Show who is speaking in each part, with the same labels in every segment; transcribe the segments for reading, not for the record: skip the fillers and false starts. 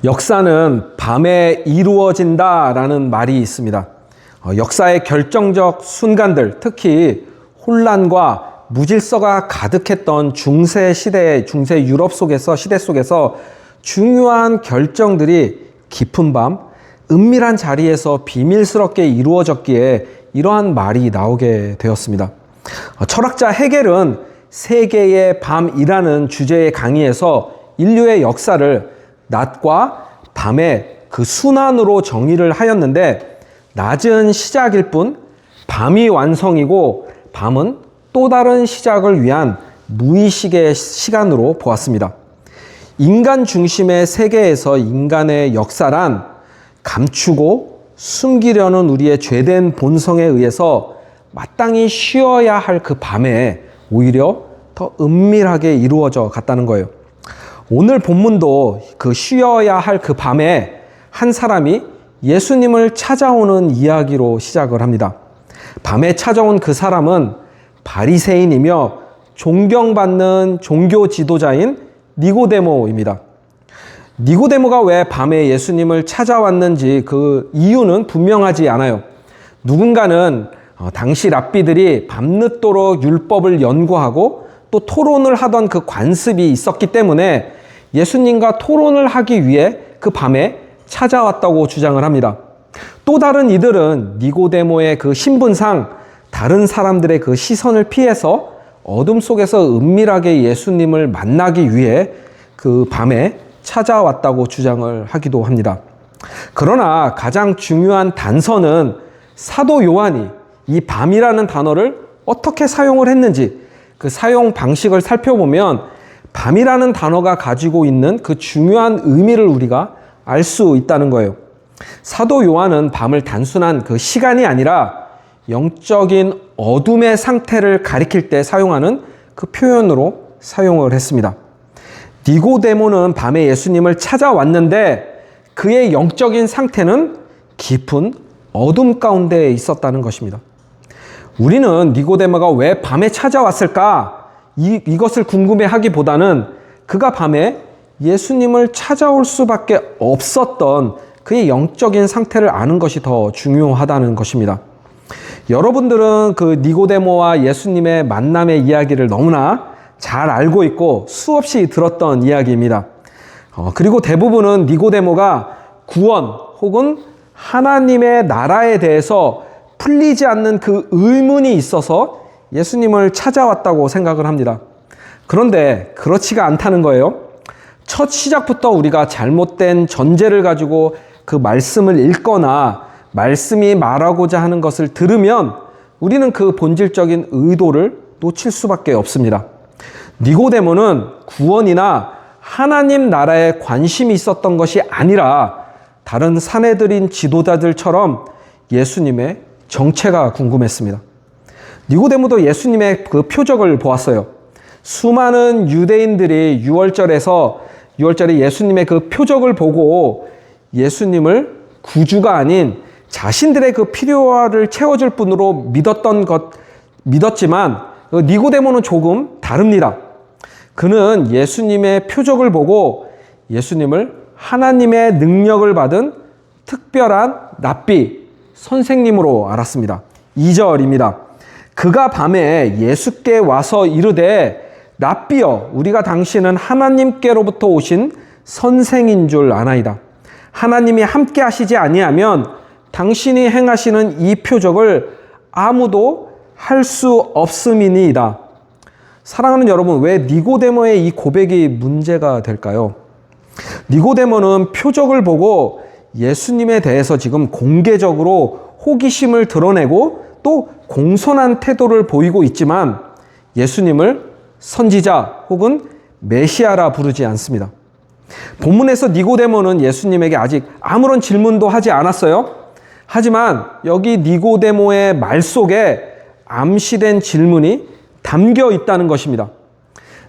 Speaker 1: 역사는 밤에 이루어진다라는 말이 있습니다. 역사의 결정적 순간들, 특히 혼란과 무질서가 가득했던 중세 유럽 시대 속에서 중요한 결정들이 깊은 밤, 은밀한 자리에서 비밀스럽게 이루어졌기에 이러한 말이 나오게 되었습니다. 철학자 헤겔은 세계의 밤이라는 주제의 강의에서 인류의 역사를 낮과 밤의 그 순환으로 정의를 하였는데, 낮은 시작일 뿐 밤이 완성이고 밤은 또 다른 시작을 위한 무의식의 시간으로 보았습니다. 인간 중심의 세계에서 인간의 역사란 감추고 숨기려는 우리의 죄된 본성에 의해서 마땅히 쉬어야 할 그 밤에 오히려 더 은밀하게 이루어져 갔다는 거예요. 오늘 본문도 그 쉬어야 할 그 밤에 한 사람이 예수님을 찾아오는 이야기로 시작을 합니다. 밤에 찾아온 그 사람은 바리새인이며 존경받는 종교 지도자인 니고데모입니다. 니고데모가 왜 밤에 예수님을 찾아왔는지 그 이유는 분명하지 않아요. 누군가는 당시 랍비들이 밤늦도록 율법을 연구하고 또 토론을 하던 그 관습이 있었기 때문에 예수님과 토론을 하기 위해 그 밤에 찾아왔다고 주장을 합니다. 또 다른 이들은 니고데모의 그 신분상 다른 사람들의 그 시선을 피해서 어둠 속에서 은밀하게 예수님을 만나기 위해 그 밤에 찾아왔다고 주장을 하기도 합니다. 그러나 가장 중요한 단서는 사도 요한이 이 밤이라는 단어를 어떻게 사용을 했는지, 그 사용 방식을 살펴보면 밤이라는 단어가 가지고 있는 그 중요한 의미를 우리가 알 수 있다는 거예요. 사도 요한은 밤을 단순한 그 시간이 아니라 영적인 어둠의 상태를 가리킬 때 사용하는 그 표현으로 사용을 했습니다. 니고데모는 밤에 예수님을 찾아왔는데 그의 영적인 상태는 깊은 어둠 가운데 있었다는 것입니다. 우리는 니고데모가 왜 밤에 찾아왔을까? 이것을 궁금해하기보다는 그가 밤에 예수님을 찾아올 수밖에 없었던 그의 영적인 상태를 아는 것이 더 중요하다는 것입니다. 여러분들은 그 니고데모와 예수님의 만남의 이야기를 너무나 잘 알고 있고 수없이 들었던 이야기입니다. 그리고 대부분은 니고데모가 구원 혹은 하나님의 나라에 대해서 풀리지 않는 그 의문이 있어서 예수님을 찾아왔다고 생각을 합니다. 그런데 그렇지가 않다는 거예요. 첫 시작부터 우리가 잘못된 전제를 가지고 그 말씀을 읽거나 말씀이 말하고자 하는 것을 들으면 우리는 그 본질적인 의도를 놓칠 수밖에 없습니다. 니고데모는 구원이나 하나님 나라에 관심이 있었던 것이 아니라 다른 사내들인 지도자들처럼 예수님의 정체가 궁금했습니다. 니고데모도 예수님의 그 표적을 보았어요. 수많은 유대인들이 6월절에 예수님의 그 표적을 보고 예수님을 구주가 아닌 자신들의 그 필요를 채워줄 분으로 믿었지만 니고데모는 조금 다릅니다. 그는 예수님의 표적을 보고 예수님을 하나님의 능력을 받은 특별한 랍비, 선생님으로 알았습니다. 2절입니다. 그가 밤에 예수께 와서 이르되 랍비여, 우리가 당신은 하나님께로부터 오신 선생인 줄 아나이다. 하나님이 함께 하시지 아니하면 당신이 행하시는 이 표적을 아무도 할 수 없음이니이다. 사랑하는 여러분, 왜 니고데모의 이 고백이 문제가 될까요? 니고데모는 표적을 보고 예수님에 대해서 지금 공개적으로 호기심을 드러내고 또 공손한 태도를 보이고 있지만 예수님을 선지자 혹은 메시아라 부르지 않습니다. 본문에서 니고데모는 예수님에게 아직 아무런 질문도 하지 않았어요. 하지만 여기 니고데모의 말 속에 암시된 질문이 담겨 있다는 것입니다.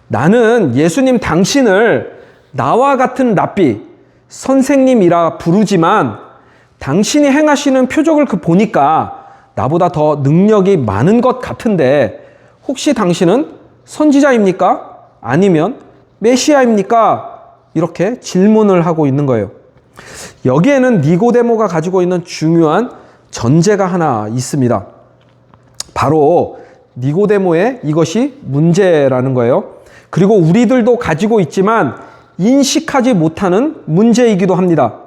Speaker 1: 나는 예수님 당신을 나와 같은 랍비, 선생님이라 부르지만 당신이 행하시는 표적을 보니까 나보다 더 능력이 많은 것 같은데 혹시 당신은 선지자입니까? 아니면 메시아입니까? 이렇게 질문을 하고 있는 거예요. 여기에는 니고데모가 가지고 있는 중요한 전제가 하나 있습니다. 바로 니고데모의 이것이 문제라는 거예요. 그리고 우리들도 가지고 있지만 인식하지 못하는 문제이기도 합니다.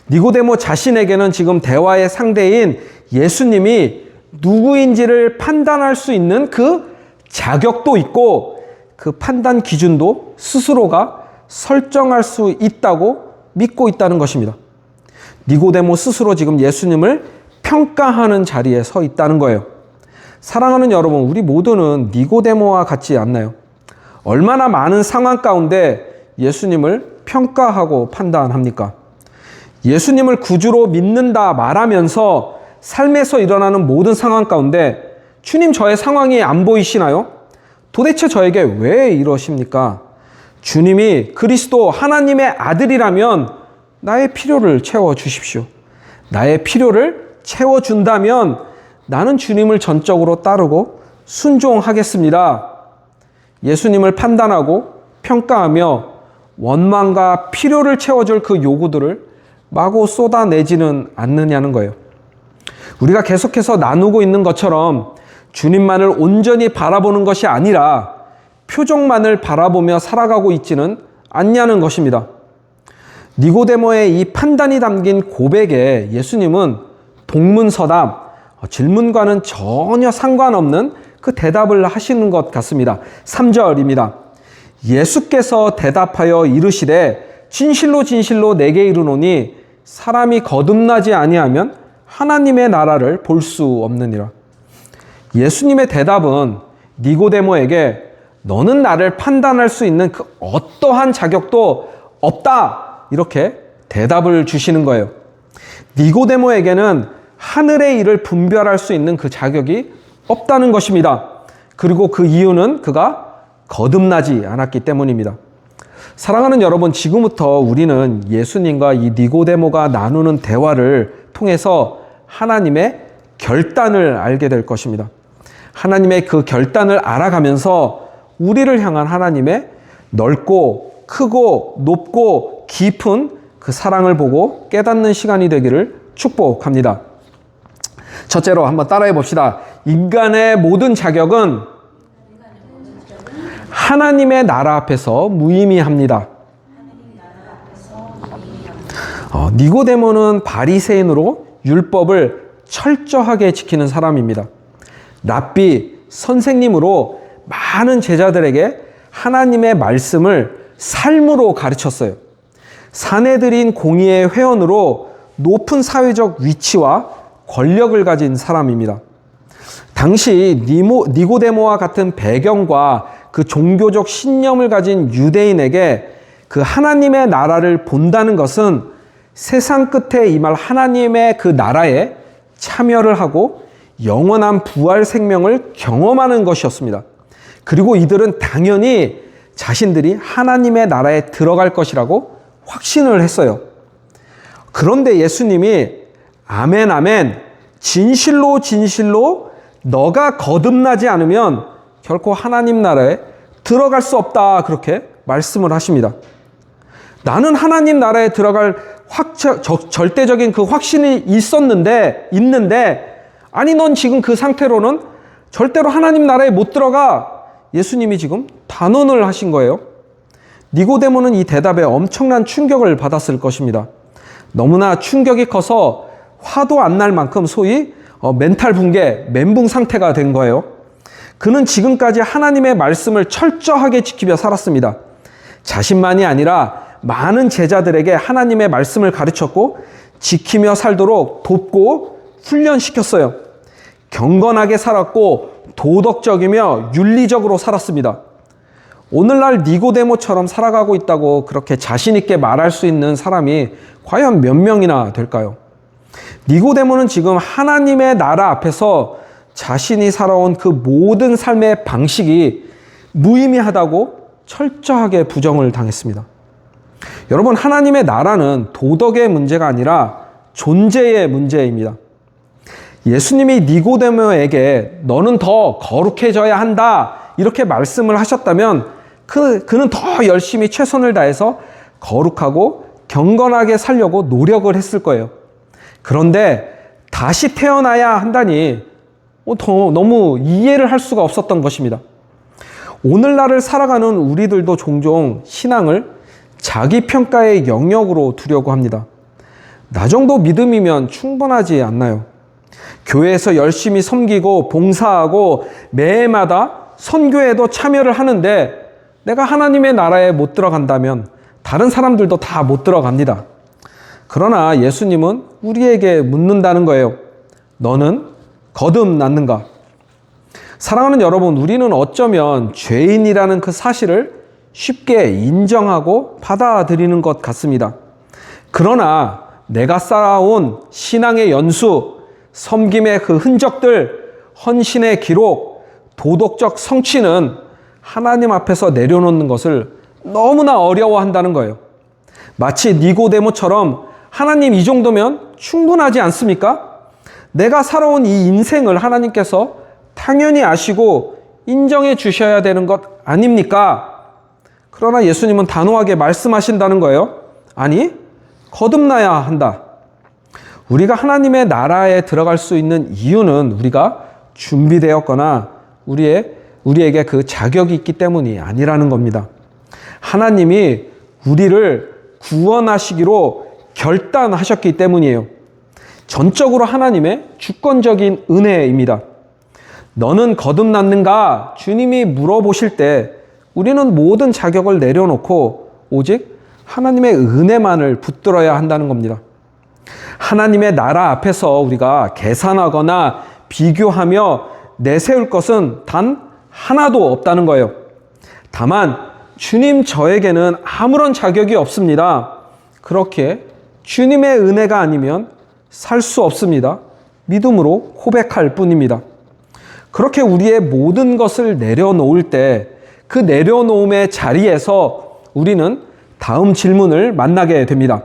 Speaker 1: 니고데모 자신에게는 지금 대화의 상대인 예수님이 누구인지를 판단할 수 있는 그 자격도 있고 그 판단 기준도 스스로가 설정할 수 있다고 믿고 있다는 것입니다. 니고데모 스스로 지금 예수님을 평가하는 자리에 서 있다는 거예요. 사랑하는 여러분, 우리 모두는 니고데모와 같지 않나요? 얼마나 많은 상황 가운데 예수님을 평가하고 판단합니까? 예수님을 구주로 믿는다 말하면서 삶에서 일어나는 모든 상황 가운데 주님, 저의 상황이 안 보이시나요? 도대체 저에게 왜 이러십니까? 주님이 그리스도 하나님의 아들이라면 나의 필요를 채워주십시오. 나의 필요를 채워준다면 나는 주님을 전적으로 따르고 순종하겠습니다. 예수님을 판단하고 평가하며 원망과 필요를 채워줄 그 요구들을 마구 쏟아내지는 않느냐는 거예요. 우리가 계속해서 나누고 있는 것처럼 주님만을 온전히 바라보는 것이 아니라 표정만을 바라보며 살아가고 있지는 않냐는 것입니다. 니고데모의 이 판단이 담긴 고백에 예수님은 동문서답, 질문과는 전혀 상관없는 그 대답을 하시는 것 같습니다. 3절입니다. 예수께서 대답하여 이르시되 진실로 진실로 내게 이르노니 사람이 거듭나지 아니하면 하나님의 나라를 볼 수 없느니라. 예수님의 대답은 니고데모에게 너는 나를 판단할 수 있는 그 어떠한 자격도 없다, 이렇게 대답을 주시는 거예요. 니고데모에게는 하늘의 일을 분별할 수 있는 그 자격이 없다는 것입니다. 그리고 그 이유는 그가 거듭나지 않았기 때문입니다. 사랑하는 여러분, 지금부터 우리는 예수님과 이 니고데모가 나누는 대화를 통해서 하나님의 결단을 알게 될 것입니다. 하나님의 그 결단을 알아가면서 우리를 향한 하나님의 넓고 크고 높고 깊은 그 사랑을 보고 깨닫는 시간이 되기를 축복합니다. 첫째로 한번 따라해 봅시다. 인간의 모든 자격은 하나님의 나라 앞에서 무의미합니다. 니고데모는 바리새인으로 율법을 철저하게 지키는 사람입니다. 랍비, 선생님으로 많은 제자들에게 하나님의 말씀을 삶으로 가르쳤어요. 사내들인 공의의 회원으로 높은 사회적 위치와 권력을 가진 사람입니다. 당시 니고데모와 같은 배경과 그 종교적 신념을 가진 유대인에게 그 하나님의 나라를 본다는 것은 세상 끝에 임할 하나님의 그 나라에 참여를 하고 영원한 부활 생명을 경험하는 것이었습니다. 그리고 이들은 당연히 자신들이 하나님의 나라에 들어갈 것이라고 확신을 했어요. 그런데 예수님이 아멘 아멘, 진실로 진실로 너가 거듭나지 않으면 결코 하나님 나라에 들어갈 수 없다, 그렇게 말씀을 하십니다. 나는 하나님 나라에 들어갈 절대적인 그 확신이 있는데 아니 넌 지금 그 상태로는 절대로 하나님 나라에 못 들어가. 예수님이 지금 단언을 하신 거예요. 니고데모는 이 대답에 엄청난 충격을 받았을 것입니다. 너무나 충격이 커서 화도 안 날 만큼 소위 멘탈 붕괴, 멘붕 상태가 된 거예요. 그는 지금까지 하나님의 말씀을 철저하게 지키며 살았습니다. 자신만이 아니라 많은 제자들에게 하나님의 말씀을 가르쳤고 지키며 살도록 돕고 훈련시켰어요. 경건하게 살았고 도덕적이며 윤리적으로 살았습니다. 오늘날 니고데모처럼 살아가고 있다고 그렇게 자신 있게 말할 수 있는 사람이 과연 몇 명이나 될까요? 니고데모는 지금 하나님의 나라 앞에서 자신이 살아온 그 모든 삶의 방식이 무의미하다고 철저하게 부정을 당했습니다. 여러분, 하나님의 나라는 도덕의 문제가 아니라 존재의 문제입니다. 예수님이 니고데모에게 너는 더 거룩해져야 한다, 이렇게 말씀을 하셨다면 그는 더 열심히 최선을 다해서 거룩하고 경건하게 살려고 노력을 했을 거예요. 그런데 다시 태어나야 한다니 너무 이해를 할 수가 없었던 것입니다. 오늘날을 살아가는 우리들도 종종 신앙을 자기 평가의 영역으로 두려고 합니다. 나 정도 믿음이면 충분하지 않나요? 교회에서 열심히 섬기고 봉사하고 매해마다 선교에도 참여를 하는데 내가 하나님의 나라에 못 들어간다면 다른 사람들도 다 못 들어갑니다. 그러나 예수님은 우리에게 묻는다는 거예요. 너는 거듭났는가? 사랑하는 여러분, 우리는 어쩌면 죄인이라는 그 사실을 쉽게 인정하고 받아들이는 것 같습니다. 그러나 내가 쌓아온 신앙의 연수, 섬김의 그 흔적들, 헌신의 기록, 도덕적 성취는 하나님 앞에서 내려놓는 것을 너무나 어려워한다는 거예요. 마치 니고데모처럼 하나님 이 정도면 충분하지 않습니까? 내가 살아온 이 인생을 하나님께서 당연히 아시고 인정해 주셔야 되는 것 아닙니까? 그러나 예수님은 단호하게 말씀하신다는 거예요. 아니, 거듭나야 한다. 우리가 하나님의 나라에 들어갈 수 있는 이유는 우리가 준비되었거나 우리에게 그 자격이 있기 때문이 아니라는 겁니다. 하나님이 우리를 구원하시기로 결단하셨기 때문이에요. 전적으로 하나님의 주권적인 은혜입니다. 너는 거듭났는가? 주님이 물어보실 때 우리는 모든 자격을 내려놓고 오직 하나님의 은혜만을 붙들어야 한다는 겁니다. 하나님의 나라 앞에서 우리가 계산하거나 비교하며 내세울 것은 단 하나도 없다는 거예요. 다만 주님 저에게는 아무런 자격이 없습니다. 그렇게 주님의 은혜가 아니면 살 수 없습니다. 믿음으로 고백할 뿐입니다. 그렇게 우리의 모든 것을 내려놓을 때 그 내려놓음의 자리에서 우리는 다음 질문을 만나게 됩니다.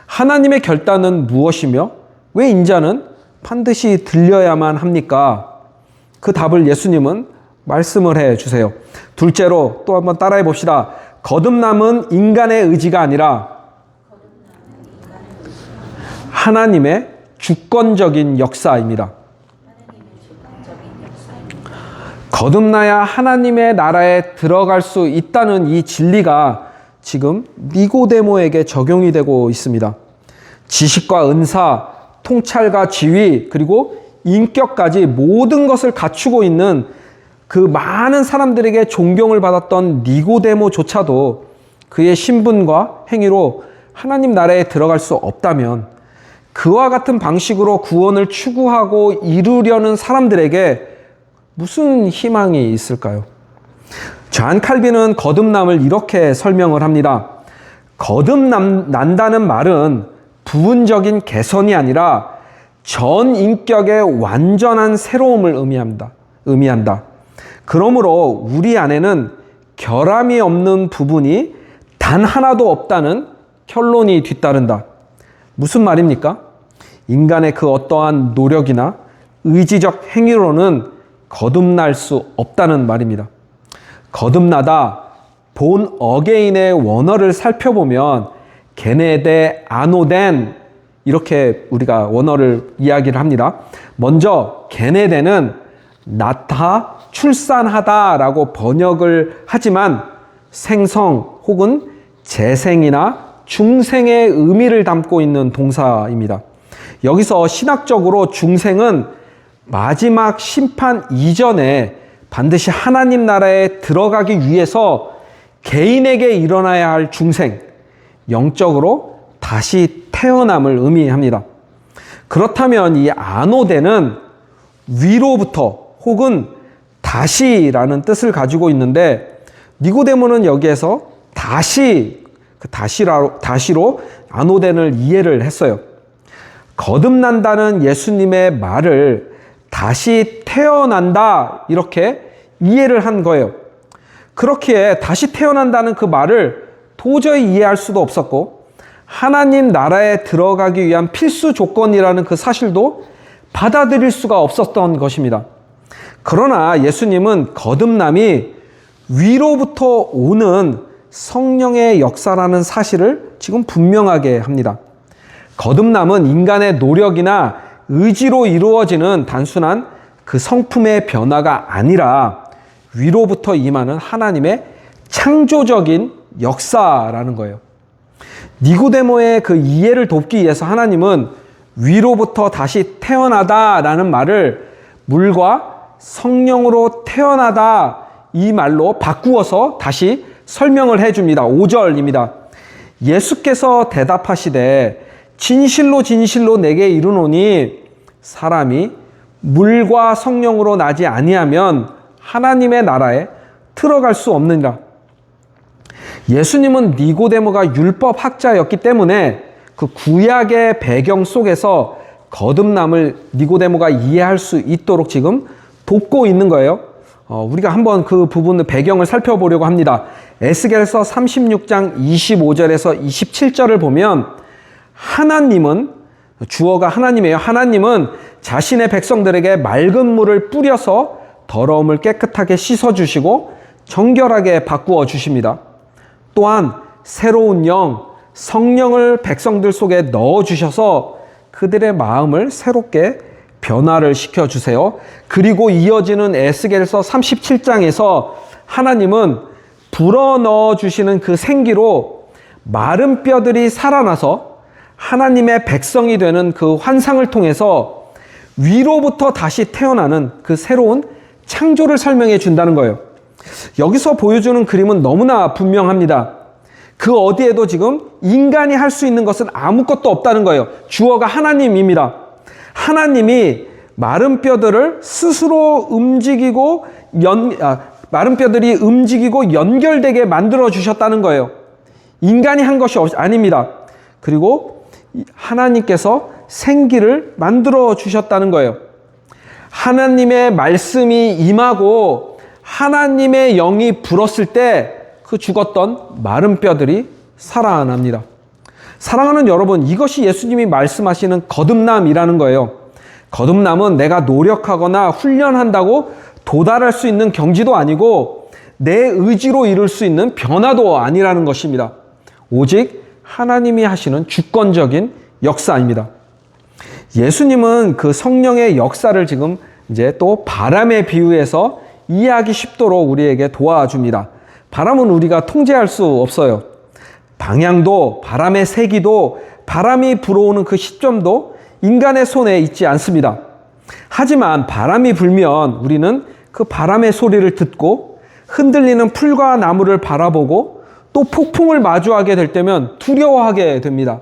Speaker 1: 하나님의 결단은 무엇이며 왜 인자는 반드시 들려야만 합니까? 그 답을 예수님은 말씀을 해 주세요. 둘째로 또 한번 따라해 봅시다. 거듭남은 인간의 의지가 아니라 하나님의 주권적인 역사입니다. 거듭나야 하나님의 나라에 들어갈 수 있다는 이 진리가 지금 니고데모에게 적용이 되고 있습니다. 지식과 은사, 통찰과 지위, 그리고 인격까지 모든 것을 갖추고 있는 그 많은 사람들에게 존경을 받았던 니고데모조차도 그의 신분과 행위로 하나님 나라에 들어갈 수 없다면 그와 같은 방식으로 구원을 추구하고 이루려는 사람들에게 무슨 희망이 있을까요? 존 칼빈은 거듭남을 이렇게 설명을 합니다. 거듭난다는 말은 부분적인 개선이 아니라 전 인격의 완전한 새로움을 의미한다. 그러므로 우리 안에는 결함이 없는 부분이 단 하나도 없다는 결론이 뒤따른다. 무슨 말입니까? 인간의 그 어떠한 노력이나 의지적 행위로는 거듭날 수 없다는 말입니다. 거듭나다 본 어게인의 원어를 살펴보면 게네데 아노덴 이렇게 우리가 원어를 이야기를 합니다. 먼저 게네데는 낳다, 출산하다라고 번역을 하지만 생성 혹은 재생이나 중생의 의미를 담고 있는 동사입니다. 여기서 신학적으로 중생은 마지막 심판 이전에 반드시 하나님 나라에 들어가기 위해서 개인에게 일어나야 할 중생, 영적으로 다시 태어남을 의미합니다. 그렇다면 이 아노데는 위로부터 혹은 다시라는 뜻을 가지고 있는데 니고데모는 여기에서 다시로 아노덴을 이해를 했어요. 거듭난다는 예수님의 말을 다시 태어난다 이렇게 이해를 한 거예요. 그렇기에 다시 태어난다는 그 말을 도저히 이해할 수도 없었고 하나님 나라에 들어가기 위한 필수 조건이라는 그 사실도 받아들일 수가 없었던 것입니다. 그러나 예수님은 거듭남이 위로부터 오는 성령의 역사라는 사실을 지금 분명하게 합니다. 거듭남은 인간의 노력이나 의지로 이루어지는 단순한 그 성품의 변화가 아니라 위로부터 임하는 하나님의 창조적인 역사라는 거예요. 니고데모의 그 이해를 돕기 위해서 하나님은 위로부터 다시 태어나다라는 말을 물과 성령으로 태어나다 이 말로 바꾸어서 다시 설명을 해줍니다. 5절입니다. 예수께서 대답하시되 진실로 진실로 내게 이르노니 사람이 물과 성령으로 나지 아니하면 하나님의 나라에 들어갈 수 없느니라. 예수님은 니고데모가 율법 학자였기 때문에 그 구약의 배경 속에서 거듭남을 니고데모가 이해할 수 있도록 지금 돕고 있는 거예요. 우리가 한번 그 부분의 배경을 살펴보려고 합니다. 에스겔서 36장 25절에서 27절을 보면 하나님은, 주어가 하나님이에요. 하나님은 자신의 백성들에게 맑은 물을 뿌려서 더러움을 깨끗하게 씻어주시고 정결하게 바꾸어 주십니다. 또한 새로운 영, 성령을 백성들 속에 넣어주셔서 그들의 마음을 새롭게 변화를 시켜주세요. 그리고 이어지는 에스겔서 37장에서 하나님은 불어넣어 주시는 그 생기로 마른 뼈들이 살아나서 하나님의 백성이 되는 그 환상을 통해서 위로부터 다시 태어나는 그 새로운 창조를 설명해 준다는 거예요. 여기서 보여주는 그림은 너무나 분명합니다. 그 어디에도 지금 인간이 할 수 있는 것은 아무것도 없다는 거예요. 주어가 하나님입니다. 하나님이 마른 뼈들을 스스로 움직이고 마른 뼈들이 움직이고 연결되게 만들어 주셨다는 거예요. 인간이 한 것이 아닙니다. 그리고 하나님께서 생기를 만들어 주셨다는 거예요. 하나님의 말씀이 임하고 하나님의 영이 불었을 때 그 죽었던 마른 뼈들이 살아납니다. 사랑하는 여러분, 이것이 예수님이 말씀하시는 거듭남이라는 거예요. 거듭남은 내가 노력하거나 훈련한다고 도달할 수 있는 경지도 아니고 내 의지로 이룰 수 있는 변화도 아니라는 것입니다. 오직 하나님이 하시는 주권적인 역사입니다. 예수님은 그 성령의 역사를 지금 이제 또 바람에 비유해서 이해하기 쉽도록 우리에게 도와줍니다. 바람은 우리가 통제할 수 없어요. 방향도, 바람의 세기도, 바람이 불어오는 그 시점도 인간의 손에 있지 않습니다. 하지만 바람이 불면 우리는 그 바람의 소리를 듣고 흔들리는 풀과 나무를 바라보고 또 폭풍을 마주하게 될 때면 두려워하게 됩니다.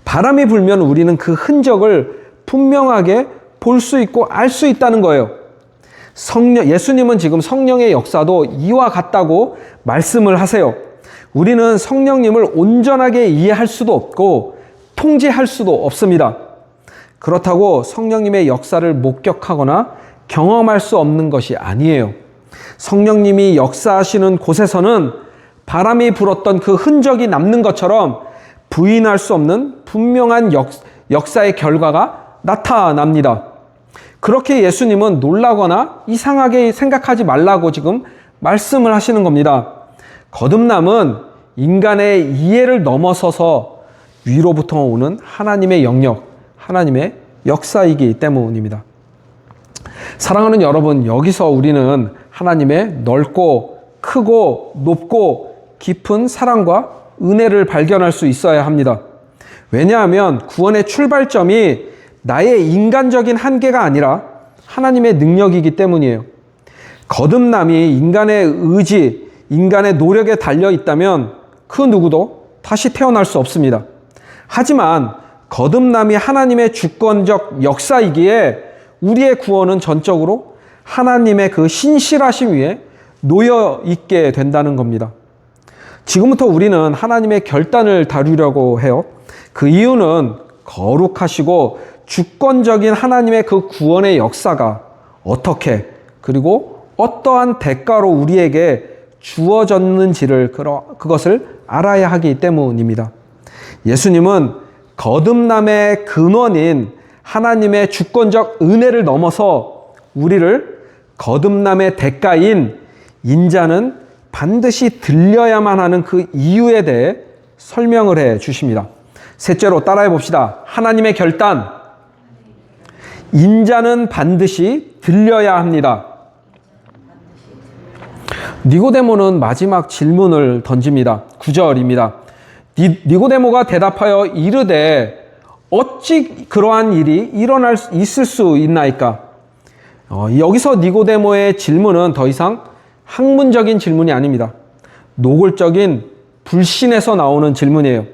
Speaker 1: 바람이 불면 우리는 그 흔적을 분명하게 볼 수 있고 알 수 있다는 거예요. 예수님은 지금 성령의 역사도 이와 같다고 말씀을 하세요. 우리는 성령님을 온전하게 이해할 수도 없고 통제할 수도 없습니다. 그렇다고 성령님의 역사를 목격하거나 경험할 수 없는 것이 아니에요. 성령님이 역사하시는 곳에서는 바람이 불었던 그 흔적이 남는 것처럼 부인할 수 없는 분명한 역사의 결과가 나타납니다. 그렇게 예수님은 놀라거나 이상하게 생각하지 말라고 지금 말씀을 하시는 겁니다. 거듭남은 인간의 이해를 넘어서서 위로부터 오는 하나님의 영역, 하나님의 역사이기 때문입니다. 사랑하는 여러분, 여기서 우리는 하나님의 넓고 크고 높고 깊은 사랑과 은혜를 발견할 수 있어야 합니다. 왜냐하면 구원의 출발점이 나의 인간적인 한계가 아니라 하나님의 능력이기 때문이에요. 거듭남이 인간의 의지, 인간의 노력에 달려 있다면 그 누구도 다시 태어날 수 없습니다. 하지만 거듭남이 하나님의 주권적 역사이기에 우리의 구원은 전적으로 하나님의 그 신실하심 위에 놓여 있게 된다는 겁니다. 지금부터 우리는 하나님의 결단을 다루려고 해요. 그 이유는 거룩하시고 주권적인 하나님의 그 구원의 역사가 어떻게 그리고 어떠한 대가로 우리에게 주어졌는지를 그것을 알아야 하기 때문입니다. 예수님은 거듭남의 근원인 하나님의 주권적 은혜를 넘어서 우리를 거듭남의 대가인 인자는 반드시 들려야만 하는 그 이유에 대해 설명을 해 주십니다. 셋째로 따라해 봅시다. 하나님의 결단. 인자는 반드시 들려야 합니다. 니고데모는 마지막 질문을 던집니다. 9절입니다. 니고데모가 대답하여 이르되 어찌 그러한 일이 있을 수 있나이까? 여기서 니고데모의 질문은 더 이상 학문적인 질문이 아닙니다. 노골적인 불신에서 나오는 질문이에요.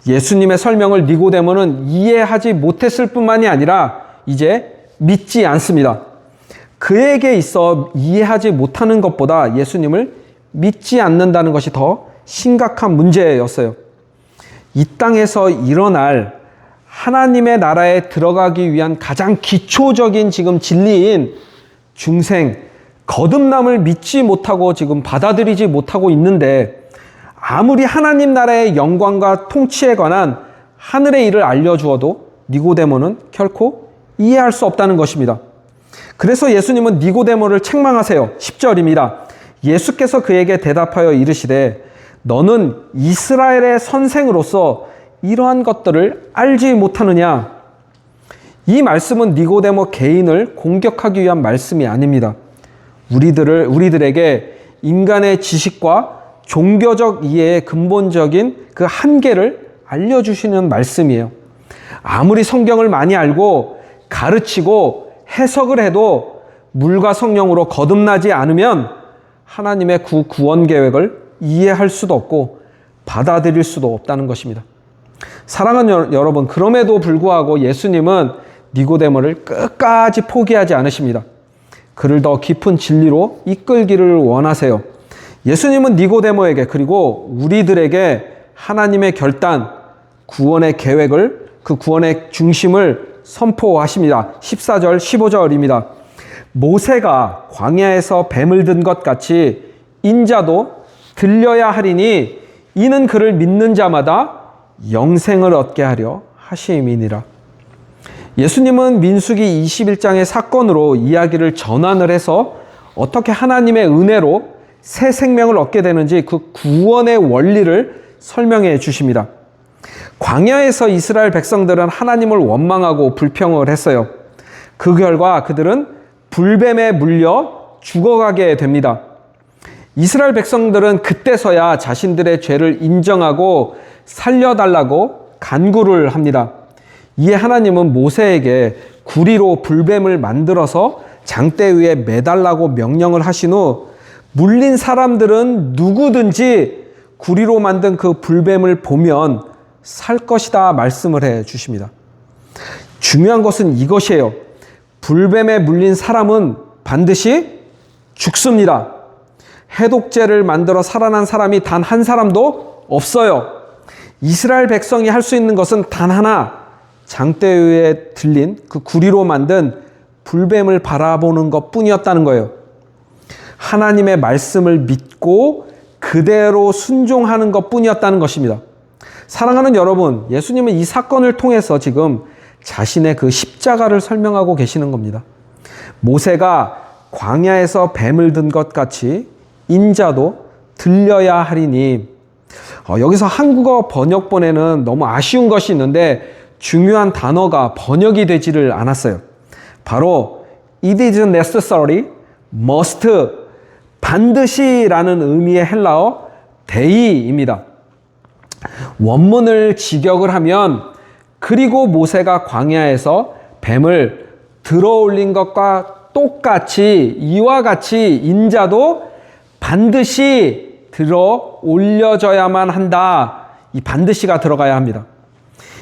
Speaker 1: 예수님의 설명을 니고데모는 이해하지 못했을 뿐만이 아니라 이제 믿지 않습니다. 그에게 있어 이해하지 못하는 것보다 예수님을 믿지 않는다는 것이 더 심각한 문제였어요. 이 땅에서 일어날 하나님의 나라에 들어가기 위한 가장 기초적인 지금 진리인 중생, 거듭남을 믿지 못하고 지금 받아들이지 못하고 있는데 아무리 하나님 나라의 영광과 통치에 관한 하늘의 일을 알려주어도 니고데모는 결코 이해할 수 없다는 것입니다. 그래서 예수님은 니고데모를 책망하세요. 10절입니다. 예수께서 그에게 대답하여 이르시되 너는 이스라엘의 선생으로서 이러한 것들을 알지 못하느냐? 이 말씀은 니고데모 개인을 공격하기 위한 말씀이 아닙니다. 우리들에게 인간의 지식과 종교적 이해의 근본적인 그 한계를 알려주시는 말씀이에요. 아무리 성경을 많이 알고 가르치고 해석을 해도 물과 성령으로 거듭나지 않으면 하나님의 구원 계획을 이해할 수도 없고 받아들일 수도 없다는 것입니다. 사랑하는 여러분, 그럼에도 불구하고 예수님은 니고데모를 끝까지 포기하지 않으십니다. 그를 더 깊은 진리로 이끌기를 원하세요. 예수님은 니고데모에게 그리고 우리들에게 하나님의 결단, 구원의 계획을, 그 구원의 중심을 선포하십니다. 14절, 15절입니다. 모세가 광야에서 뱀을 든 것 같이 인자도 들려야 하리니 이는 그를 믿는 자마다 영생을 얻게 하려 하심이니라. 예수님은 민수기 21장의 사건으로 이야기를 전환을 해서 어떻게 하나님의 은혜로 새 생명을 얻게 되는지 그 구원의 원리를 설명해 주십니다. 광야에서 이스라엘 백성들은 하나님을 원망하고 불평을 했어요. 그 결과 그들은 불뱀에 물려 죽어가게 됩니다. 이스라엘 백성들은 그때서야 자신들의 죄를 인정하고 살려달라고 간구를 합니다. 이에 하나님은 모세에게 구리로 불뱀을 만들어서 장대 위에 매달라고 명령을 하신 후 물린 사람들은 누구든지 구리로 만든 그 불뱀을 보면 살 것이다 말씀을 해 주십니다. 중요한 것은 이것이에요. 불뱀에 물린 사람은 반드시 죽습니다. 해독제를 만들어 살아난 사람이 단 한 사람도 없어요. 이스라엘 백성이 할 수 있는 것은 단 하나, 장대 위에 들린 그 구리로 만든 불뱀을 바라보는 것 뿐이었다는 거예요. 하나님의 말씀을 믿고 그대로 순종하는 것 뿐이었다는 것입니다. 사랑하는 여러분, 예수님은 이 사건을 통해서 지금 자신의 그 십자가를 설명하고 계시는 겁니다. 모세가 광야에서 뱀을 든 것 같이 인자도 들려야 하리니. 여기서 한국어 번역본에는 너무 아쉬운 것이 있는데 중요한 단어가 번역이 되지를 않았어요. 바로 it is necessary, must, 반드시라는 의미의 헬라어 데이입니다. 원문을 직역을 하면 그리고 모세가 광야에서 뱀을 들어올린 것과 똑같이 이와 같이 인자도 반드시 들어 올려져야만 한다. 이 반드시가 들어가야 합니다.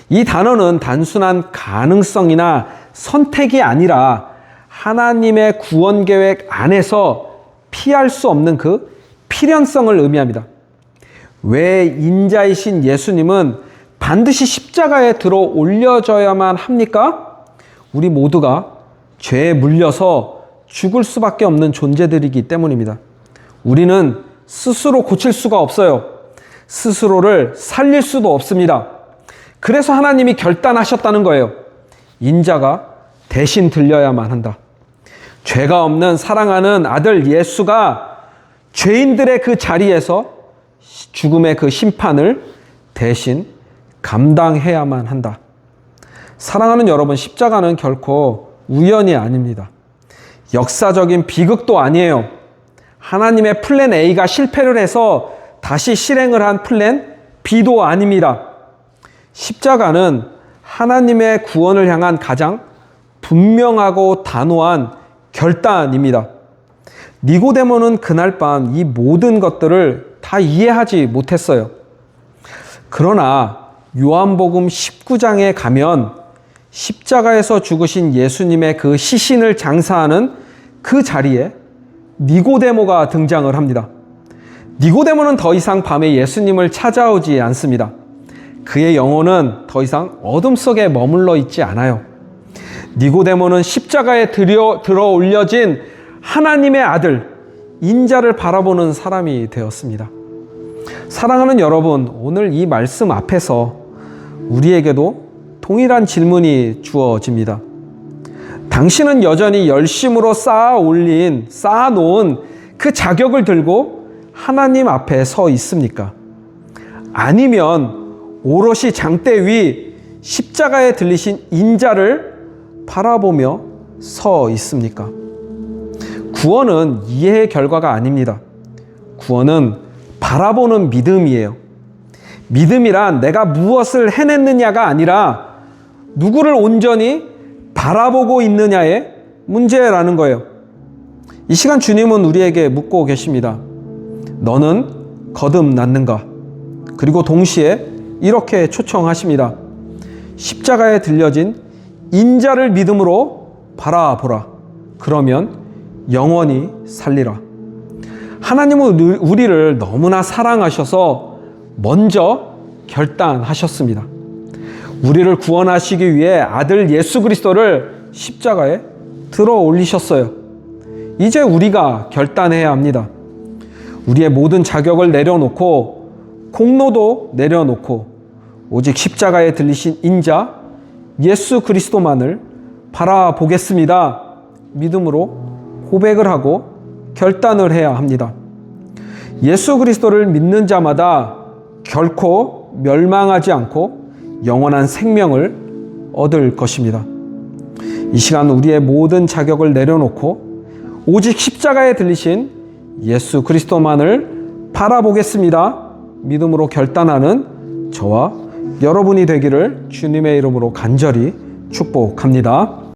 Speaker 1: 이 단어는 단순한 가능성이나 선택이 아니라 하나님의 구원 계획 안에서 피할 수 없는 그 필연성을 의미합니다. 왜 인자이신 예수님은 반드시 십자가에 들어 올려져야만 합니까? 우리 모두가 죄에 물려서 죽을 수밖에 없는 존재들이기 때문입니다. 우리는 스스로 고칠 수가 없어요. 스스로를 살릴 수도 없습니다. 그래서 하나님이 결단하셨다는 거예요. 인자가 대신 들려야만 한다. 죄가 없는 사랑하는 아들 예수가 죄인들의 그 자리에서 죽음의 그 심판을 대신 감당해야만 한다. 사랑하는 여러분, 십자가는 결코 우연이 아닙니다. 역사적인 비극도 아니에요. 하나님의 플랜 A가 실패를 해서 다시 실행을 한 플랜 B도 아닙니다. 십자가는 하나님의 구원을 향한 가장 분명하고 단호한 결단입니다. 니고데모는 그날 밤 이 모든 것들을 다 이해하지 못했어요. 그러나 요한복음 19장에 가면 십자가에서 죽으신 예수님의 그 시신을 장사하는 그 자리에 니고데모가 등장을 합니다. 니고데모는 더 이상 밤에 예수님을 찾아오지 않습니다. 그의 영혼은 더 이상 어둠 속에 머물러 있지 않아요. 니고데모는 십자가에 들어 올려진 하나님의 아들, 인자를 바라보는 사람이 되었습니다. 사랑하는 여러분, 오늘 이 말씀 앞에서 우리에게도 동일한 질문이 주어집니다. 당신은 여전히 열심으로 쌓아놓은 그 자격을 들고 하나님 앞에 서 있습니까? 아니면 오롯이 장대 위 십자가에 들리신 인자를 바라보며 서 있습니까? 구원은 이해의 결과가 아닙니다. 구원은 바라보는 믿음이에요. 믿음이란 내가 무엇을 해냈느냐가 아니라 누구를 온전히 바라보고 있느냐의 문제라는 거예요. 이 시간 주님은 우리에게 묻고 계십니다. 너는 거듭났는가? 그리고 동시에 이렇게 초청하십니다. 십자가에 들려진 인자를 믿음으로 바라보라. 그러면 영원히 살리라. 하나님은 우리를 너무나 사랑하셔서 먼저 결단하셨습니다. 우리를 구원하시기 위해 아들 예수 그리스도를 십자가에 들어 올리셨어요. 이제 우리가 결단해야 합니다. 우리의 모든 자격을 내려놓고 공로도 내려놓고 오직 십자가에 들리신 인자 예수 그리스도만을 바라보겠습니다. 믿음으로 고백을 하고 결단을 해야 합니다. 예수 그리스도를 믿는 자마다 결코 멸망하지 않고 영원한 생명을 얻을 것입니다. 이 시간 우리의 모든 자격을 내려놓고 오직 십자가에 들리신 예수 그리스도만을 바라보겠습니다. 믿음으로 결단하는 저와 여러분이 되기를 주님의 이름으로 간절히 축복합니다.